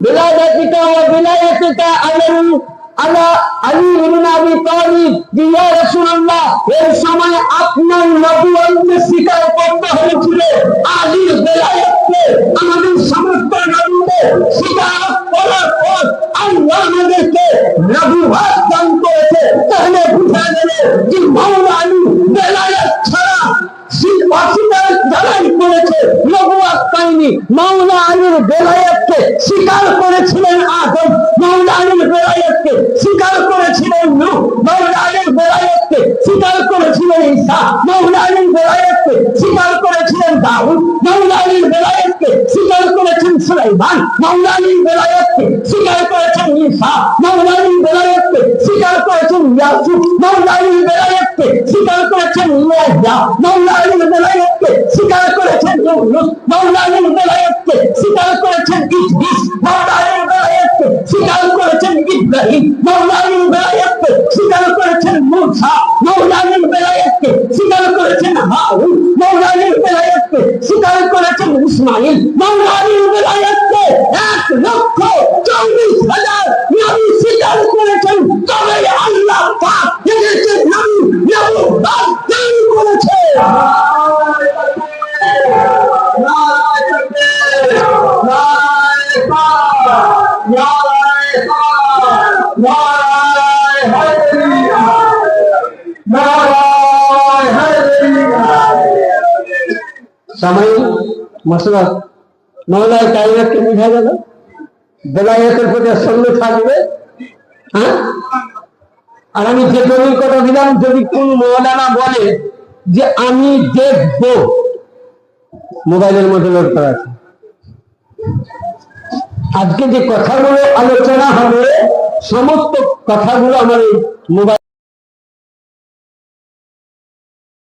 বিলাদাতিকা ওয়া বিলায়াতিকা আলা আলী ইবনে আবি তালিব ইয়া রাসূলুল্লাহ, এই সময় আপনার নবুয়তকে স্বীকার করতে হয়েছিল। আলীর বেলায়েতকে আমাদের সমস্ত নবীকে স্বীকার করার পর আল্লাহ আমাদেরকে নবুয়ত দান করেছে। তাহলে বুঝা গেল যে মাওলা আলী বেলায়েত ছাড়া অস্বীকার যারাই করেছে নবুয়ত পায়নি। মাওলা আলীর বেলায়েতকে স্বীকার করেছিলেন আদম, মাওলা আলীর বেলায়েতকে স্বীকার করেছিলেন নূহ, মাওলা আলীর বেলায়েতকে স্বীকার করেছিলেন ঈসা, মাওলা আলীর বেলায়েতকে স্বীকার করেছিলেন দাউদ, মাওলা আলীর বেলায়েতকে স্বীকার করেছেন সুলাইমান, মাওলা আলীর বেলায়েতকে স্বীকার করেছেন ঈসা, মাওলা আলীর বেলায়েতকে স্বীকার করেছেন ইয়াসুফ, মাওলা আলীর বেলায়েতকে স্বীকার করেছেন ইয়াহইয়া, মাওলা আলীর বেলায়েতকে স্বীকার করেছেন ইউনূস, মাওলা আলীর বেলায়েতকে স্বীকার করেছেন ইদ্রিস, মাওলা আলীর বেলায়েতকে স্বীকার করেছেন ইব্রাহিম, মাওলা আলীর বেলায়েতকে স্বীকার করেছেন মূসা, মাওলা আলীর বেলায়েতকে স্বীকার করেছেন হারুন, মাওলা আলীর বেলায়েতকে স্বীকার করেছেন ইসমাঈল, মাওলা আলীর বেলায়েতকে 1,24,000 নবী স্বীকার করেছেন। তবে আল্লাহ পাক এদেরকে নবুয়ত দান করেছে। समय मसला मौला कायनात के बुझा गल बेलायतेर प्रति सन्देह থাকবে। হ্যাঁ, আর আমি যে দলিল কথা দিলাম, যদি কোন মৌলানা বলে যে আমি দেখব, মোবাইলের মধ্যে লোড করা আছে, আজকে যে কথাগুলো আলোচনা হবে সমস্ত কথাগুলো আমার এই মোবাইল